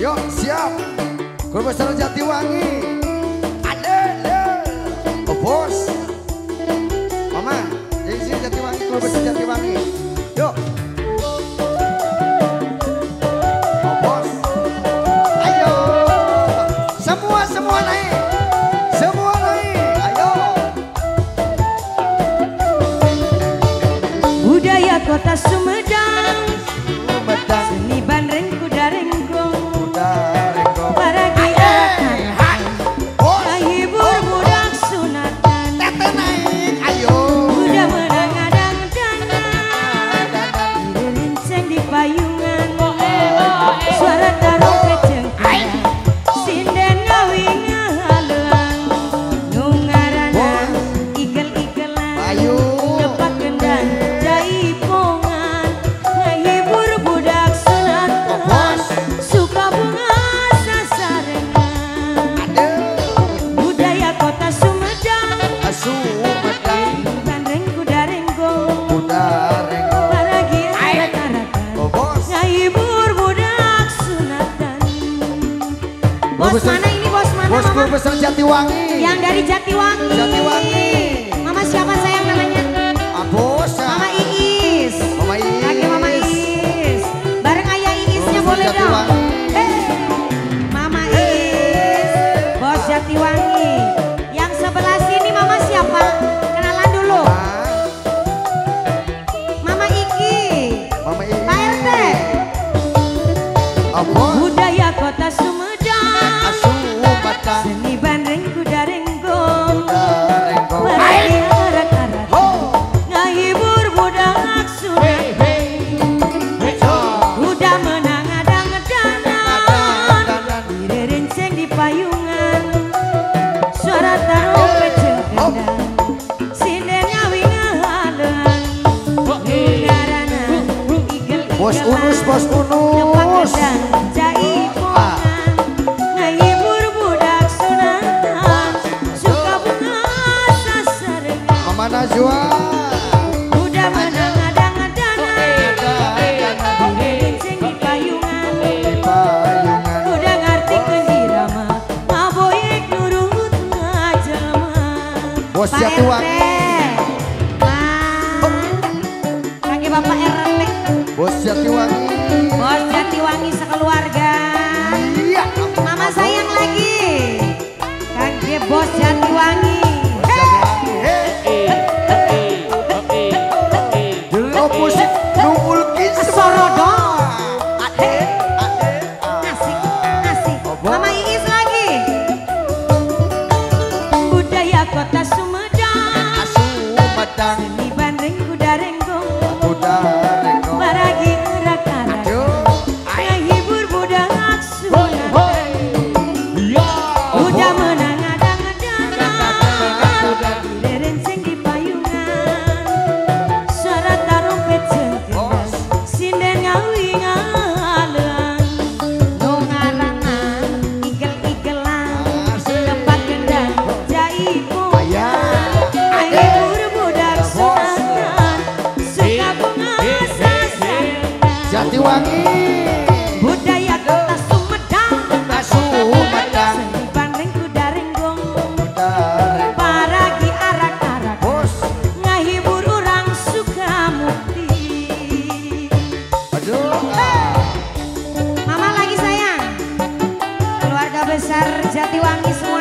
Yuk siap. Guru besar Jatiwangi. Ada. Oh bos. Mama, jadi sini Jatiwangi, guru besar Jatiwangi. Yuk. Oh bos. Ayo. Semua naik. Semua naik. Ayo. Budaya kota Sumedang. Sumedang. Seni bandreng kuda renggong. Kuda renggong. Para gerakan. Hibur budak sunatan. Tete naik. Ayo. Kuda menang-adang dana. Dirinceng di payungan. Suara tarumpet cengkeh. Sinden ngawing ngaleang. Nungarana igel-igelan. Ayo. Lepak kendang jaipongan. Ngehibur budak sunatan. Suka bunga sasarengan. Budaya kota Sumedang. Sumedang. Bandreng kuda renggong. Kuda renggong. Paragi arak-arakan. Oh bos. Ngehibur budak sunatan. Bos mana ini, bos mana Bos mama? guru besar Jatiwangi. Yang dari Jatiwangi. Jatiwangi. Mama siapa sayang namanya? Ah, bos. Mama Iis. Mama Iis. Lagi Mama Iis. Bareng ayah Iisnya Bos boleh dong. Jatiwangi. Mama Iis. Bos Jatiwangi. Yang sebelah sini mama siapa? Kenalan dulu. Mama Iki. Mama Iis. Pak RT. Ah, bos. Budaya kota Sumedang. Sumedang. Seni bandreng kuda renggong. Kuda renggong. Paragi arak-arakan. Ho. Ngahibur budak sunatan. Kuda menang-adang-adangan. Dirinceng di payungan. Suara tarumpet cengkendang. Sinden ngawing ngaleang. Nungarana igel-igelan. Bos Unus, Bos Lepak Unus. kendang jaipongan. Ngehibur budak sunatan. Suka bunga sasarengan. Mama Najwa. Kuda menang-adang-adangan. Dirinceng di payungan. Payungan. Kuda ngarti kendirama. Maboyek nurut ngajelma. Bos Pak Jatiwangi. RT. Kaki Bapak RT. Bos Jatiwangi. Bos Jatiwangi sekeluarga. Iya. Mama sayang lagi. Kaki Bos Jatiwangi. Dulu musik nungulkin Sorodo. Ade. Asik, asik. Mama Iis lagi. Budaya kota Sumedang. Sumedang. Seni bandreng kuda renggong. Kuda renggong. Paragi arak-arakan. Aduh. Ngehibur budak sunatan. Kuda menang-adang-adangan. Dirinceng di payungan. Suara tarumpet cengkendang. Sinden ngawing ngaleang. Nungarana igel-igelan. Lepak kendang jaipongan. Ngehibur budak sunatan. Suka bunga sasarengan. Jatiwangi. Budaya kota Sumedang. Sumedang. Seni bandreng kuda renggong. Kuda renggong. Paragi arak-arakan. Bos. Ngahibur orang suka mukti. Aduh. Mama lagi sayang. Keluarga besar Jatiwangi semua